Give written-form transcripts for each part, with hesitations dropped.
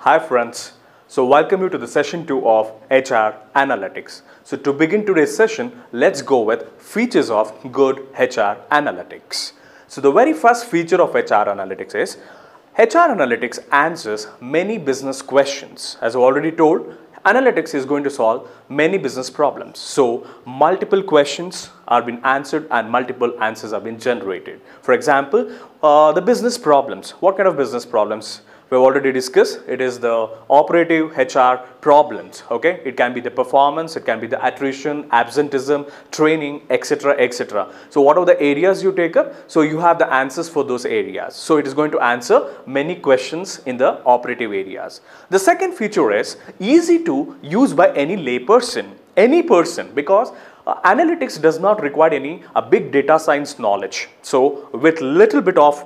Hi friends, so welcome you to the session 2 of HR Analytics. So to begin today's session, let's go with features of good HR Analytics. So the very first feature of HR Analytics is HR Analytics answers many business questions. As I already told, analytics is going to solve many business problems. So multiple questions are being answered and multiple answers are being generated. For example, the business problems. What kind of business problems? We've already discussed. It is the operative HR problems. Okay, it can be the performance, it can be the attrition, absenteeism, training, etc., etc. So what are the areas you take up? So you have the answers for those areas. So it is going to answer many questions in the operative areas. The second feature is easy to use by any layperson, because analytics does not require any big data science knowledge. So with little bit of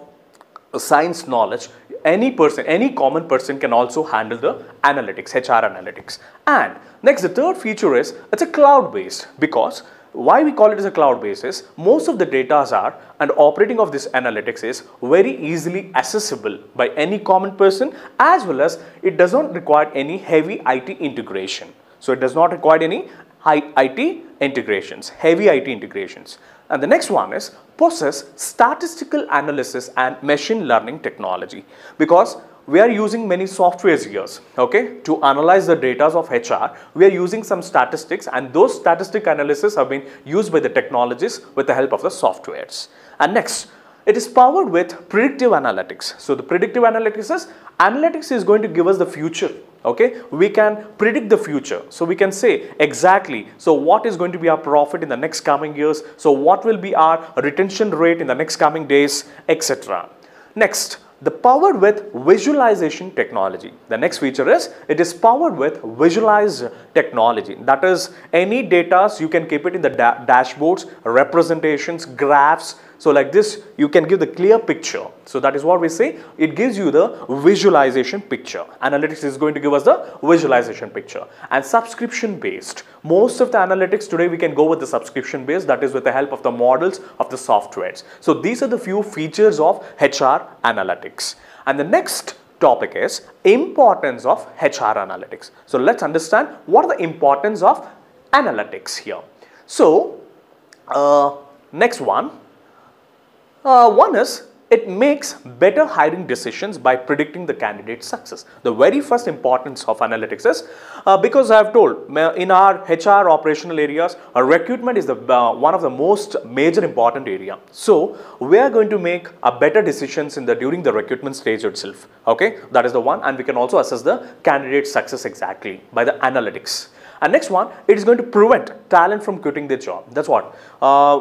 science knowledge, any person, any common person can also handle the analytics, HR analytics. And next, the third feature is it's a cloud-based, because why we call it as a cloud-based is most of the data are and operating of this analytics is very easily accessible by any common person, as well as it does not require any heavy IT integration. So it does not require any IT integrations, heavy IT integrations. And the next one is possess statistical analysis and machine learning technology, because we are using many softwares here, okay, to analyze the data of HR. We are using some statistics, and those statistic analysis have been used by the technologists with the help of the softwares. And next, it is powered with predictive analytics. So the predictive analytics is going to give us the future. Okay, we can predict the future. So we can say exactly, so what is going to be our profit in the next coming years? So what will be our retention rate in the next coming days, etc. Next, the powered with visualization technology. The next feature is it is powered with visualized technology. That is, any data you can keep it in the dashboards, representations, graphs. So like this, you can give the clear picture. So that is what we say. It gives you the visualization picture. Analytics is going to give us the visualization picture. And subscription based. Most of the analytics today we can go with the subscription based. That is with the help of the models of the softwares. So these are the few features of HR analytics. And the next topic is importance of HR analytics. So let's understand what are the importance of analytics here. So next one. One is it makes better hiring decisions by predicting the candidate's success. The very first importance of analytics is because I have told in our HR operational areas, recruitment is the one of the most major important area. So we are going to make better decisions during the recruitment stage itself. Okay, that is the one, and we can also assess the candidate's success exactly by the analytics. And next one, it is going to prevent talent from quitting their job. That's what.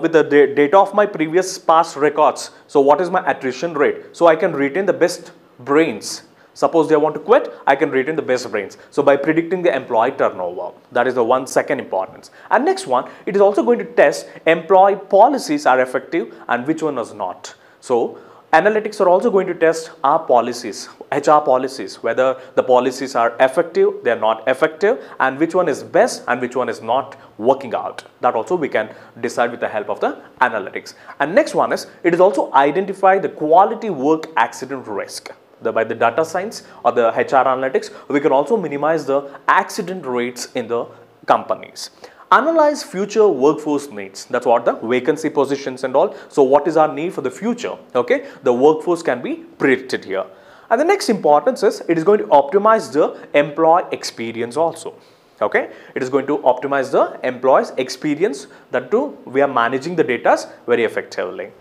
With the data of my past records, so what is my attrition rate? So I can retain the best brains. Suppose they want to quit, I can retain the best brains. So by predicting the employee turnover, that is the second importance. And next one, it is also going to test employee policies are effective and which one is not. So analytics are also going to test our policies, HR policies, whether the policies are effective, they are not effective, and which one is best and which one is not working out. That also we can decide with the help of the analytics. And next one is, it is also identify the quality work accident risk. By the data science or the HR analytics, we can also minimize the accident rates in the companies. Analyze future workforce needs. That's what the vacancy positions and all. So what is our need for the future? Okay, the workforce can be predicted here. And the next importance is it is going to optimize the employee experience also. Okay, it is going to optimize the employee's experience. That too, we are managing the data very effectively.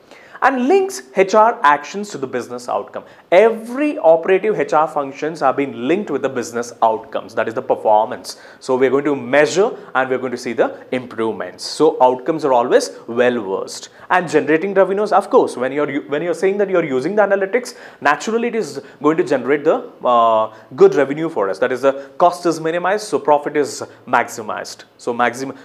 And links HR actions to the business outcome. Every operative HR functions are being linked with the business outcomes, that is the performance. So we are going to measure and we are going to see the improvements. So outcomes are always well versed. And generating revenues, of course, when you're saying that you're using the analytics, naturally it is going to generate the good revenue for us. That is, the cost is minimized, so profit is maximized. So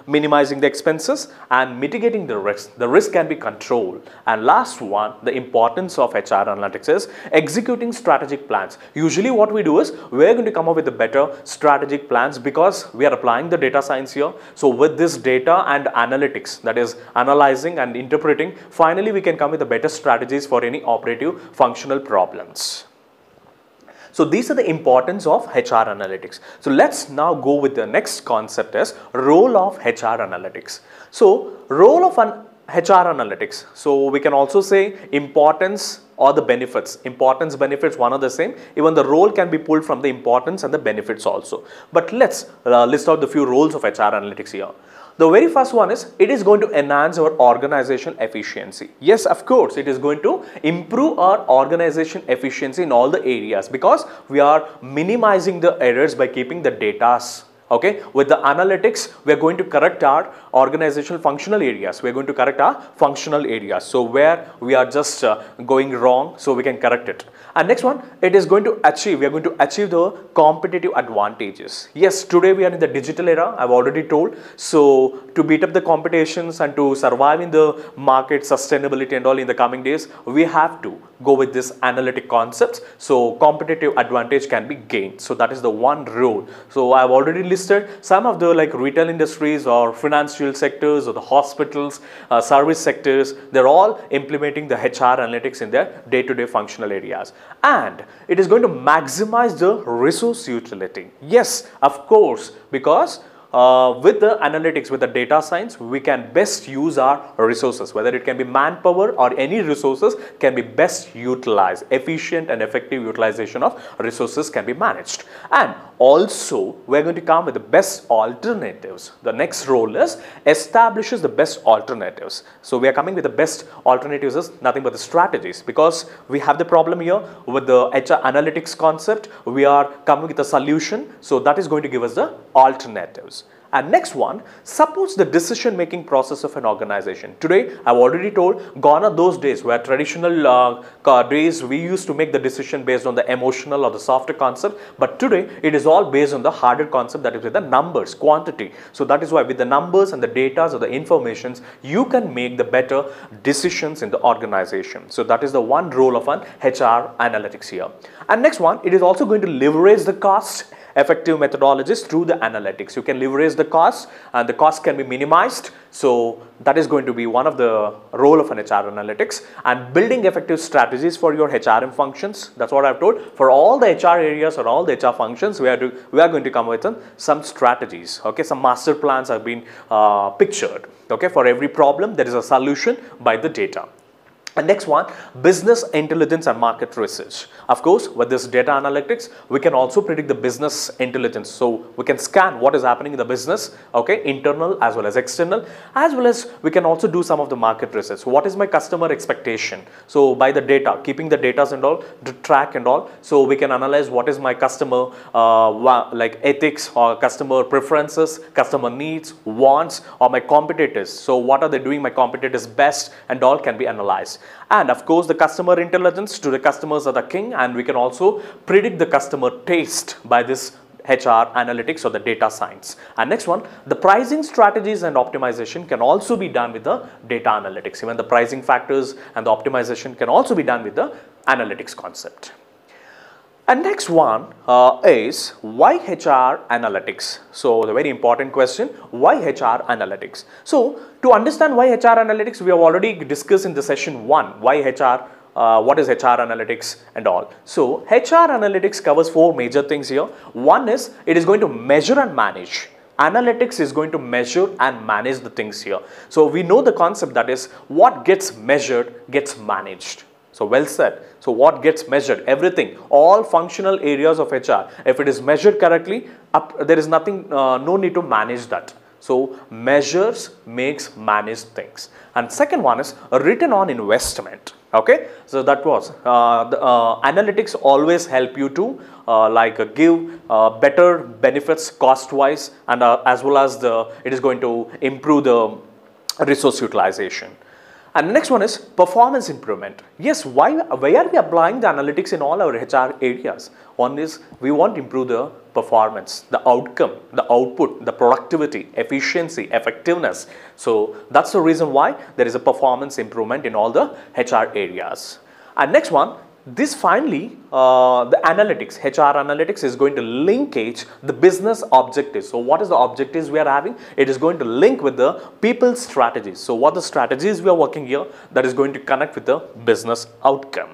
minimizing the expenses and mitigating the risk. The risk can be controlled. And last one, the importance of HR analytics is executing strategic plans. Usually what we do is we're going to come up with the better strategic plans because we are applying the data science here. So with this data and analytics, that is analyzing and interpreting, finally we can come with the better strategies for any operative functional problems. So these are the importance of HR analytics. So let's now go with the next concept is role of HR analytics. So role of an HR analytics. So we can also say importance or the benefits. Importance, benefits, one are the same. Even the role can be pulled from the importance and the benefits also. But let's list out the few roles of HR analytics here. The very first one is, it is going to enhance our organization efficiency. Yes, of course, it is going to improve our organization efficiency in all the areas, because we are minimizing the errors by keeping the data. Okay, with the analytics, we are going to correct our organizational functional areas. We are going to correct our functional areas. So where we are just going wrong, so we can correct it. And next one, it is going to achieve, we are going to achieve the competitive advantages. Yes, today we are in the digital era, I've already told. So to beat up the competitions and to survive in the market, sustainability and all in the coming days, we have to go with this analytic concepts. So competitive advantage can be gained. So that is the one role. So I've already listed some of the like retail industries or financial sectors or the hospitals, service sectors. They're all implementing the HR analytics in their day-to-day functional areas. And it is going to maximize the resource utility. Yes, of course, because with the analytics, with the data science, we can best use our resources, whether it can be manpower or any resources can be best utilized. Efficient and effective utilization of resources can be managed. And also, we're going to come with the best alternatives. The next role is establishes the best alternatives. So we are coming with the best alternatives is nothing but the strategies, because we have the problem here with the HR analytics concept. We are coming with a solution. So that is going to give us the alternatives. And next one, supports the decision-making process of an organization. Today, I've already told, gone are those days where traditional days we used to make the decision based on the emotional or the softer concept. But today, it is all based on the harder concept, that is with the numbers, quantity. So that is why with the numbers and the data or the informations, you can make the better decisions in the organization. So that is the one role of an HR analytics here. And next one, it is also going to leverage the cost effective methodologies through the analytics. You can leverage the cost and the cost can be minimized. So that is going to be one of the role of an HR analytics. And building effective strategies for your HRM functions. That's what I've told. For all the HR areas or all the HR functions, we are going to come with some strategies. Okay, some master plans have been pictured. Okay, for every problem there is a solution by the data. And next one, business intelligence and market research. Of course, with this data analytics, we can also predict the business intelligence. So we can scan what is happening in the business, okay, internal as well as we can also do some of the market research. So what is my customer expectation? So by the data, keeping the data and all, to track and all, so we can analyze what is my customer like ethics or customer preferences, customer needs, wants, or my competitors. So what are they doing my competitors best and all can be analyzed. And of course, the customer intelligence, to the customers are the king, and we can also predict the customer taste by this HR analytics or the data science. And next one, the pricing strategies and optimization can also be done with the data analytics. Even the pricing factors and the optimization can also be done with the analytics concept. And next one is why HR analytics? So the very important question, why HR analytics? So to understand why HR analytics, we have already discussed in the session 1, why HR, what is HR analytics and all. So HR analytics covers 4 major things here. One is, it is going to measure and manage. Analytics is going to measure and manage the things here. So we know the concept, that is what gets measured gets managed. So well said. So what gets measured? Everything, all functional areas of HR. If it is measured correctly, there is nothing, no need to manage that. So measures makes manage things. And second one is a return on investment. Okay, so that was the analytics always help you to give better benefits cost wise, and as well as it is going to improve the resource utilization. And the next one is performance improvement. Yes, why are we applying the analytics in all our HR areas? One is we want to improve the performance, the outcome, the output, the productivity, efficiency, effectiveness. So that's the reason why there is a performance improvement in all the HR areas. And next one, this finally, the analytics, HR analytics is going to linkage the business objectives. So what is the objectives we are having? It is going to link with the people's strategies. So what the strategies we are working here, that is going to connect with the business outcome.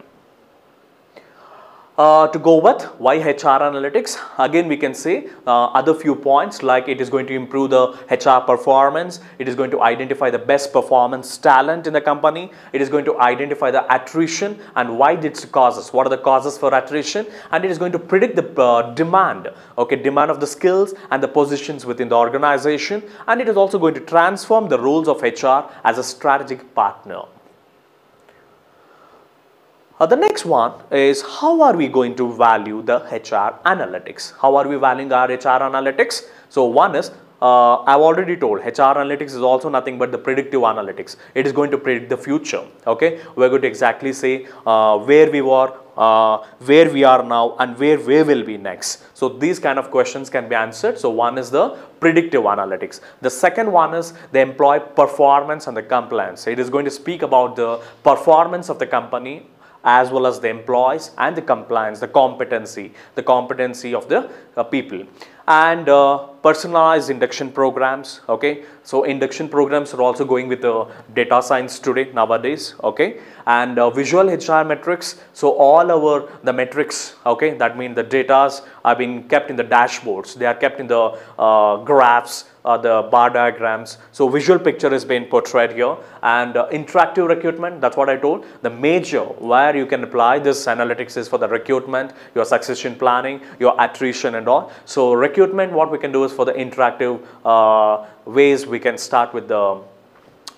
To go with why HR analytics, again we can say other few points like it is going to improve the HR performance, it is going to identify the best performance talent in the company, it is going to identify the attrition and why its causes, what are the causes for attrition, and it is going to predict the demand, okay, demand of the skills and the positions within the organization, and it is also going to transform the roles of HR as a strategic partner. The next one is how are we going to value the HR analytics? How are we valuing our HR analytics? So one is, I've already told, HR analytics is also nothing but the predictive analytics. It is going to predict the future. Okay, we're going to exactly say where we were, where we are now, and where we will be next. So these kind of questions can be answered. So one is the predictive analytics. The second one is the employee performance and the compliance. It is going to speak about the performance of the company as well as the employees and the compliance, the competency of the people. And personalized induction programs, okay. So induction programs are also going with the data science today, nowadays, okay. And visual HR metrics, so all the metrics, okay, that means the data are being kept in the dashboards, they are kept in the graphs, the bar diagrams. So visual picture is being portrayed here, and interactive recruitment, that's what I told. The major where you can apply this analytics is for the recruitment, your succession planning, your attrition and all. So recruitment, what we can do is for the interactive ways we can start with the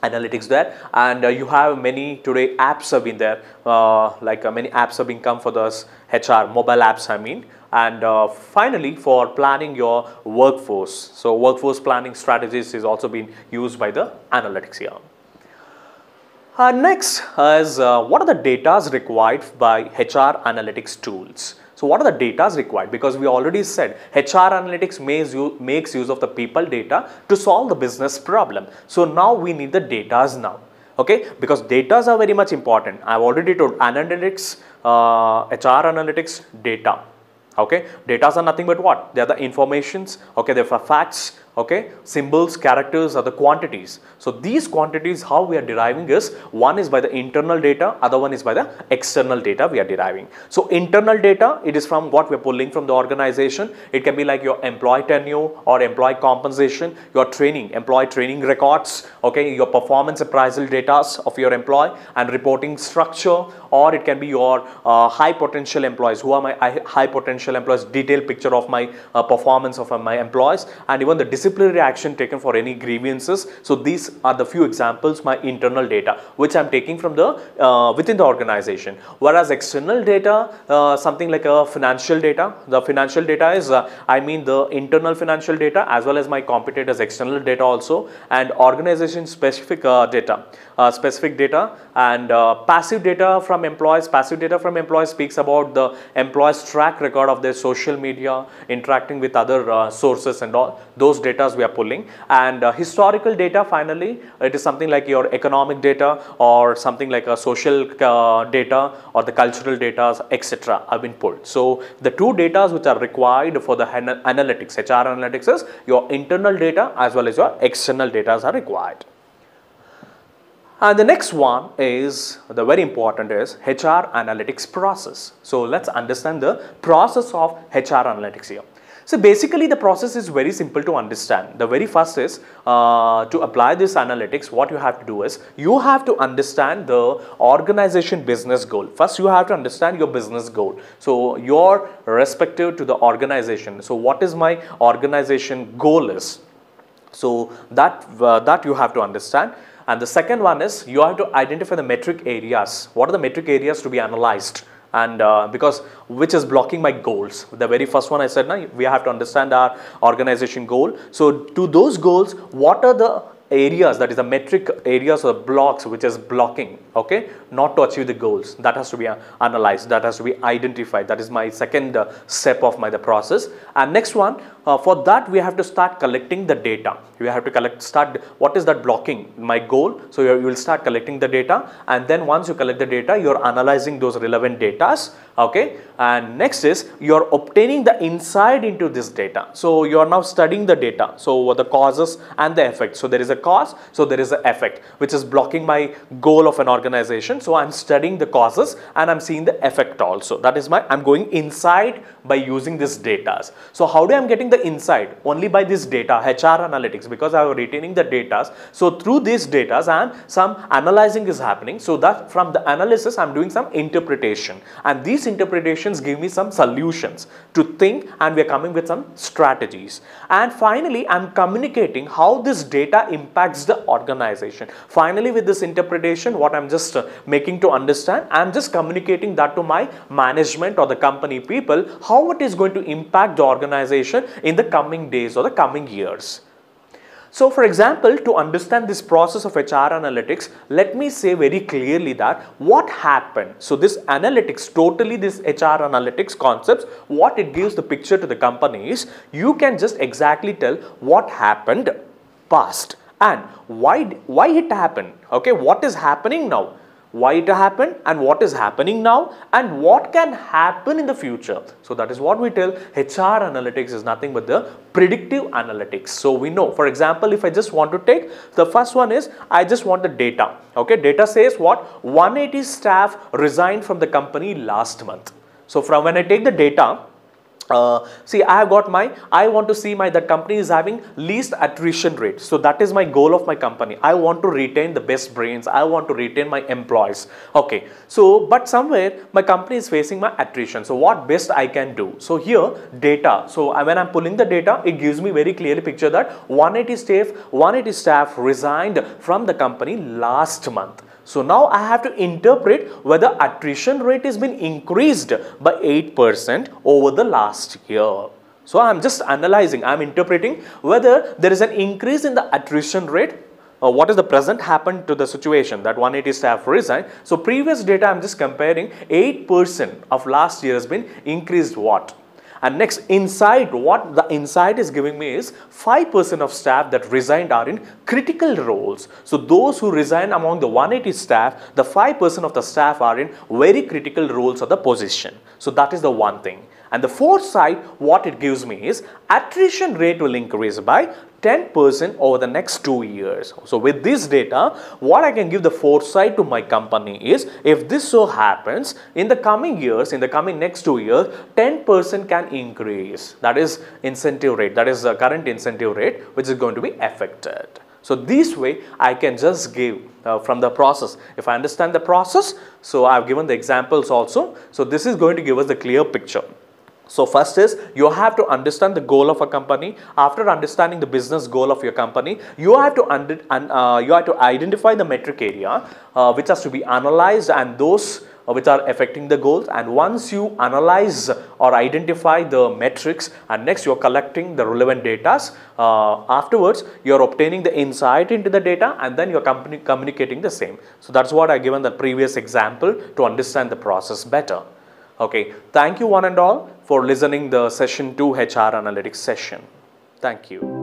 analytics there, and you have many today apps have been there, many apps have been come for this HR mobile apps, I mean. And finally, for planning your workforce, so workforce planning strategies is also being used by the analytics here. Next is what are the data required by HR analytics tools? So what are the data required? Because we already said HR analytics makes use of the people data to solve the business problem. So now we need the data now. Okay, because data are very much important. I've already told analytics, HR analytics, data. Okay, data are nothing but what? They are the informations, okay, they are facts, okay, symbols, characters are the quantities. So these quantities, how we are deriving is, one is by the internal data, other one is by the external data we are deriving. So internal data, it is from what we are pulling from the organization. It can be like your employee tenure or employee compensation, your training, employee training records, okay, your performance appraisal data of your employee and reporting structure, or it can be your high potential employees. Who are my high potential employees? Detailed picture of my performance of my employees, and even the disciplinary action taken for any grievances. So these are the few examples, my internal data, which I'm taking from the within the organization. Whereas external data, something like a financial data. The financial data is, I mean the internal financial data as well as my competitors' external data also, and organization specific data. And passive data from employees. Passive data from employees speaks about the employees' track record of their social media, interacting with other sources and all. Those data we are pulling. And historical data, finally, it is something like your economic data or something like a social data or the cultural data, etc. have been pulled. So the two data which are required for the analytics, HR analytics, is your internal data as well as your external data are required. And the next one is, the very important is HR analytics process. So let's understand the process of HR analytics here. So basically the process is very simple to understand. The very first is to apply this analytics, what you have to do is you have to understand the organization business goal. First you have to understand your business goal. So your respective to the organization. So what is my organization goal is? So that you have to understand. And the second one is you have to identify the metric areas. What are the metric areas to be analyzed? And because which is blocking my goals. The very first one I said, now we have to understand our organization goal. So to those goals, what are the areas, that is the metric areas or blocks which is blocking, okay, not to achieve the goals? That has to be analyzed, that has to be identified. That is my second step of the process. And next one, for that we have to start collecting the data. We have to start what is that blocking my goal. So you will start collecting the data, and then once you collect the data, you are analyzing those relevant data, okay. And next is you are obtaining the insight into this data. So you are now studying the data. So the causes and the effects. So there is a cause, so there is an effect which is blocking my goal of an organization. So I'm studying the causes and I'm seeing the effect also. That is I'm going inside by using this data. So how do I am getting the insight? Only by this data, HR analytics, because I am retaining the data. So through these data, some analyzing is happening. So that from the analysis, I'm doing some interpretation, and these interpretations give me some solutions to think, and we are coming with some strategies. And finally, I'm communicating how this data impacts the organization. Finally, with this interpretation, what I'm just making to understand, I'm just communicating that to my management or the company people, how it is going to impact the organization in the coming days or the coming years. So for example, to understand this process of HR analytics, let me say very clearly that what happened. So this analytics, totally this HR analytics concepts, what it gives the picture to the company is, you can just exactly tell what happened past and why it happened. Okay, what is happening now? Why it happened and what is happening now and what can happen in the future. So that is what we tell. HR analytics is nothing but the predictive analytics. So we know, for example, if I just want to take the first one is, I just want the data. Okay, data says what? 180 staff resigned from the company last month. So from when I take the data, see, I want to see that company is having least attrition rate. So that is my goal of my company. I want to retain the best brains. I want to retain my employees. Okay. So, but somewhere my company is facing my attrition. So what best I can do? So here data. So when I'm pulling the data, it gives me very clearly picture that 180 staff resigned from the company last month. So now I have to interpret whether attrition rate has been increased by 8% over the last year. So I'm just analyzing, I'm interpreting whether there is an increase in the attrition rate. What is the present happened to the situation that 180 staff resigned. So previous data I'm just comparing, 8% of last year has been increased what? And next, inside, what the inside is giving me is 5% of staff that resigned are in critical roles. So those who resign among the 180 staff, the 5% of the staff are in very critical roles of the position. So that is the one thing. And the fourth side, what it gives me is attrition rate will increase by 10% over the next 2 years. So with this data, what I can give the foresight to my company is, if this so happens in the coming years, in the coming next 2 years, 10% can increase. That is incentive rate. That is the current incentive rate which is going to be affected. So this way I can just give from the process. If I understand the process, so I have given the examples also. So this is going to give us the clear picture. So first is, you have to understand the goal of a company. After understanding the business goal of your company, you have to identify the metric area which has to be analyzed and those which are affecting the goals. And once you analyze or identify the metrics, and next you are collecting the relevant data, afterwards you are obtaining the insight into the data and then your company communicating the same. So that's what I given the previous example to understand the process better. Okay, thank you one and all for listening the session 2 HR analytics session. Thank you.